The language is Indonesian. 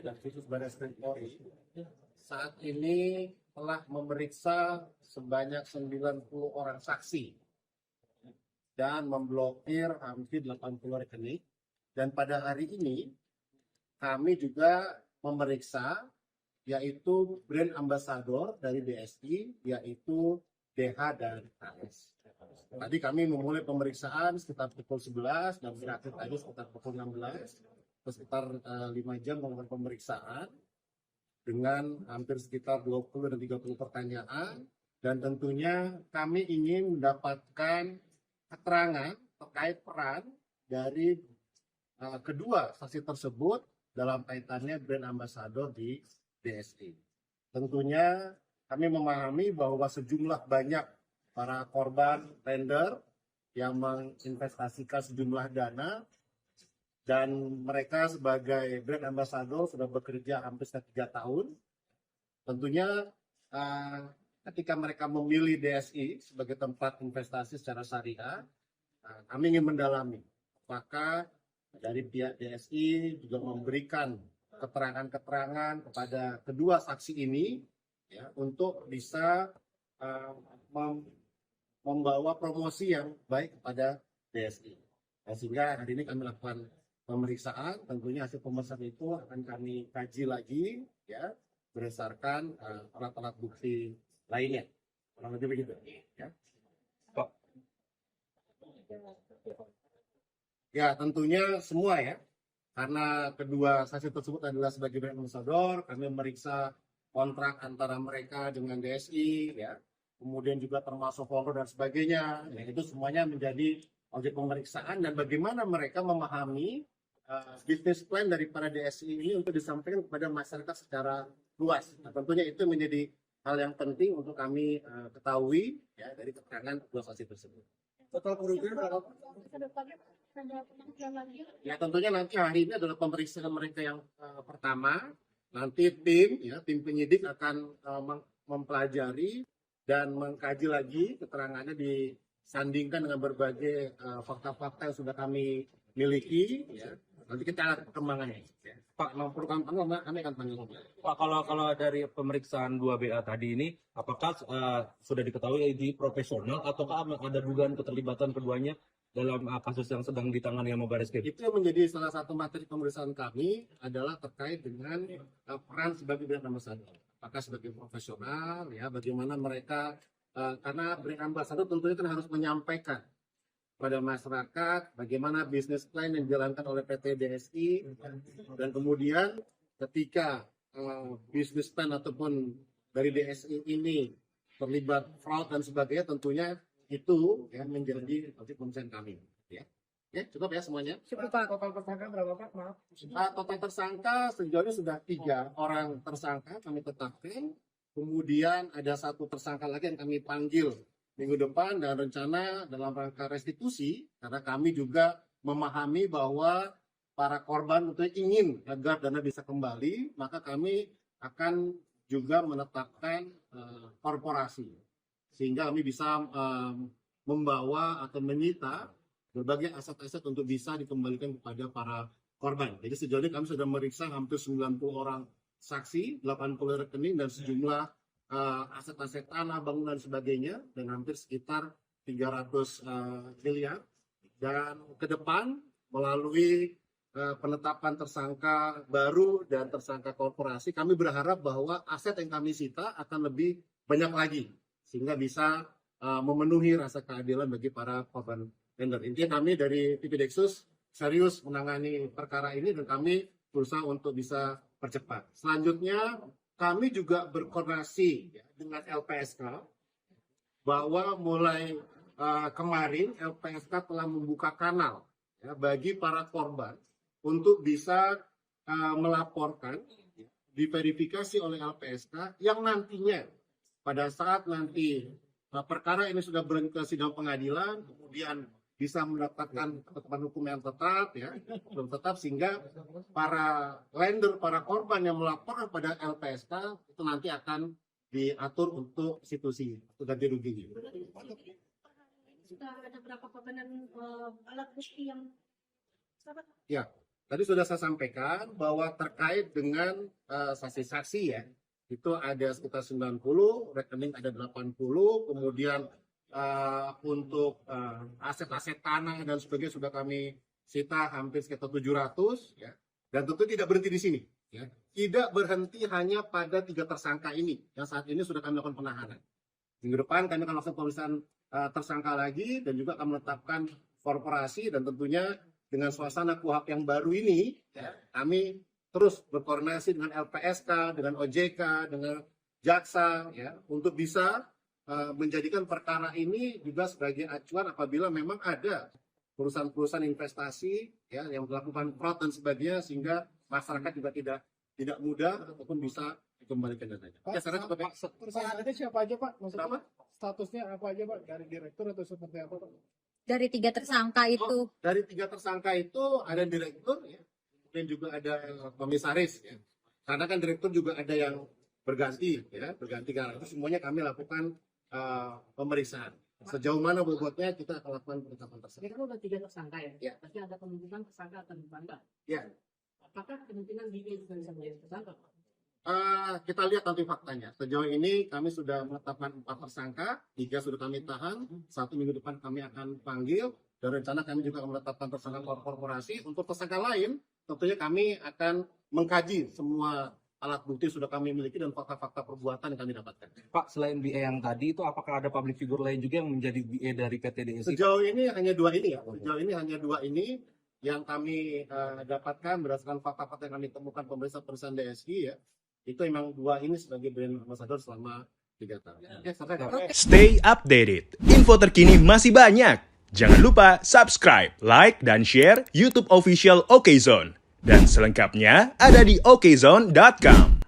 dan khusus Barreskrim Polri saat ini telah memeriksa sebanyak 90 orang saksi dan memblokir hampir 80 rekening. Dan pada hari ini kami juga memeriksa yaitu brand ambassador dari BSI, yaitu DH dan KS. Tadi kami memulai pemeriksaan sekitar pukul 11 dan berakhir tadi sekitar pukul 16, sekitar 5 jam melakukan pemeriksaan dengan hampir sekitar 20 dan 30 pertanyaan, dan tentunya kami ingin mendapatkan keterangan terkait peran dari kedua saksi tersebut dalam kaitannya brand ambassador di BSI. Tentunya kami memahami bahwa sejumlah banyak para korban lender yang menginvestasikan sejumlah dana, dan mereka sebagai brand ambassador sudah bekerja hampir 3 tahun. Tentunya ketika mereka memilih DSI sebagai tempat investasi secara syariah, kami ingin mendalami apakah dari pihak DSI juga memberikan keterangan-keterangan kepada kedua saksi ini ya, untuk bisa membawa promosi yang baik kepada DSI. Nah, sehingga hari ini kami lakukan pemeriksaan. Tentunya hasil pemeriksaan itu akan kami kaji lagi ya berdasarkan alat-alat bukti lainnya. Kurang lebih begitu ya. Pak. Ya, tentunya semua ya. Karena kedua saksi tersebut adalah sebagai brand ambassador, kami memeriksa kontrak antara mereka dengan DSI ya. Kemudian juga termasuk folder dan sebagainya. Ya, itu semuanya menjadi objek pemeriksaan, dan bagaimana mereka memahami bisnis plan daripada DSI ini untuk disampaikan kepada masyarakat secara luas. Nah, tentunya itu menjadi hal yang penting untuk kami ketahui ya dari keterangan kedua saksi tersebut. Total kerugian berapa? Ya, tentunya nanti hari ini adalah pemeriksaan mereka yang pertama. Nanti tim penyidik akan mempelajari dan mengkaji lagi keterangannya, disandingkan dengan berbagai fakta-fakta yang sudah kami miliki ya. Nanti kita lihat perkembangannya ya. Pak, memperlukan kami akan panggil. Pak, kalau dari pemeriksaan 2BA tadi ini, apakah sudah diketahui ini profesional ataukah ada dugaan keterlibatan keduanya dalam kasus yang sedang ditangani sama Barreskrim? Itu yang menjadi salah satu materi pemeriksaan kami adalah terkait dengan peran sebagai brand ambassador. Apakah sebagai profesional ya, bagaimana mereka karena brand ambassador tentunya kan harus menyampaikan pada masyarakat bagaimana bisnis plan yang dijalankan oleh PT DSI, dan kemudian ketika bisnis plan ataupun dari DSI ini terlibat fraud dan sebagainya, tentunya itu ya menjadi objek pemeriksaan kami ya. Ya, cukup ya semuanya. Cukup, Pak. Total tersangka berapa, Pak? Maaf. Total tersangka sejauh ini sudah 3 orang tersangka kami tetapkan. Kemudian ada 1 tersangka lagi yang kami panggil minggu depan, dan rencana dalam rangka restitusi, karena kami juga memahami bahwa para korban tentunya ingin agar dana bisa kembali, maka kami akan juga menetapkan korporasi sehingga kami bisa membawa atau menyita berbagai aset-aset untuk bisa dikembalikan kepada para korban. Jadi sejauh ini kami sudah memeriksa hampir 90 orang saksi, 80 rekening, dan sejumlah aset-aset tanah, bangunan, sebagainya, dan hampir sekitar 300 miliar. Dan ke depan melalui penetapan tersangka baru dan tersangka korporasi, kami berharap bahwa aset yang kami sita akan lebih banyak lagi sehingga bisa memenuhi rasa keadilan bagi para korban lender. Intinya kami dari TV Dexus serius menangani perkara ini, dan kami berusaha untuk bisa percepat. Selanjutnya kami juga berkoordinasi ya, dengan LPSK bahwa mulai kemarin LPSK telah membuka kanal ya, bagi para korban untuk bisa melaporkan, ya, diverifikasi oleh LPSK, yang nantinya pada saat nanti perkara ini sudah berlanjut ke sidang pengadilan, kemudian bisa mendapatkan ketetapan hukum yang tetap ya, belum tetap, sehingga para lender, para korban yang melapor pada LPSK itu nanti akan diatur untuk restitusi atau ganti rugi. Sudah ada berapa korban dan alat bukti yang ya, tadi sudah saya sampaikan bahwa terkait dengan saksi-saksi ya, itu ada sekitar 90, rekening ada 80, kemudian untuk aset-aset tanah dan sebagainya sudah kami sita hampir sekitar 700 ya. Dan tentu tidak berhenti di sini ya. Tidak berhenti hanya pada 3 tersangka ini yang saat ini sudah kami lakukan penahanan. Minggu depan kami akan lakukan pemeriksaan tersangka lagi dan juga akan menetapkan korporasi, dan tentunya dengan suasana KUHP yang baru ini ya, kami terus berkoordinasi dengan LPSK, dengan OJK, dengan jaksa ya, untuk bisa menjadikan perkara ini juga sebagai acuan apabila memang ada perusahaan-perusahaan investasi ya yang melakukan fraud dan sebagainya, sehingga masyarakat juga tidak mudah ataupun bisa dikembalikan dananya. Pak, Ya, sekarang coba tersangkanya siapa aja Pak? Maksudnya Apa? statusnya apa aja Pak? Dari direktur atau seperti apa Pak? Dari 3 tersangka itu. Dari 3 tersangka itu ada direktur ya, kemudian juga ada komisaris ya. Karena kan direktur juga ada yang berganti ya, karena itu semuanya kami lakukan pemeriksaan. Sejauh mana bobotnya kita akan lakukan penetapan tersangka. Ini kan udah 3 tersangka ya? Ya. Berarti ada kemungkinan tersangka akan dibantah. Ya. Apakah kemungkinan dia juga bisa menjadi tersangka? Kita lihat nanti faktanya. Sejauh ini kami sudah menetapkan 4 tersangka, 3 sudah kami tahan, 1 minggu depan kami akan panggil, dan rencana kami juga akan menetapkan tersangka korporasi. Untuk tersangka lain, tentunya kami akan mengkaji semua alat bukti sudah kami miliki dan fakta-fakta perbuatan yang kami dapatkan. Pak, selain BA yang tadi itu apakah ada public figure lain juga yang menjadi BA dari PT DSI? Sejauh ini hanya 2 ini ya. Sejauh ini hanya 2 ini yang kami dapatkan berdasarkan fakta-fakta yang kami temukan pemeriksaan DSI ya. Itu memang 2 ini sebagai brand ambassador selama 3 tahun. Ya, sampai Stay updated. Info terkini masih banyak. Jangan lupa subscribe, like, dan share YouTube official Okezone. Dan selengkapnya ada di okezone.com.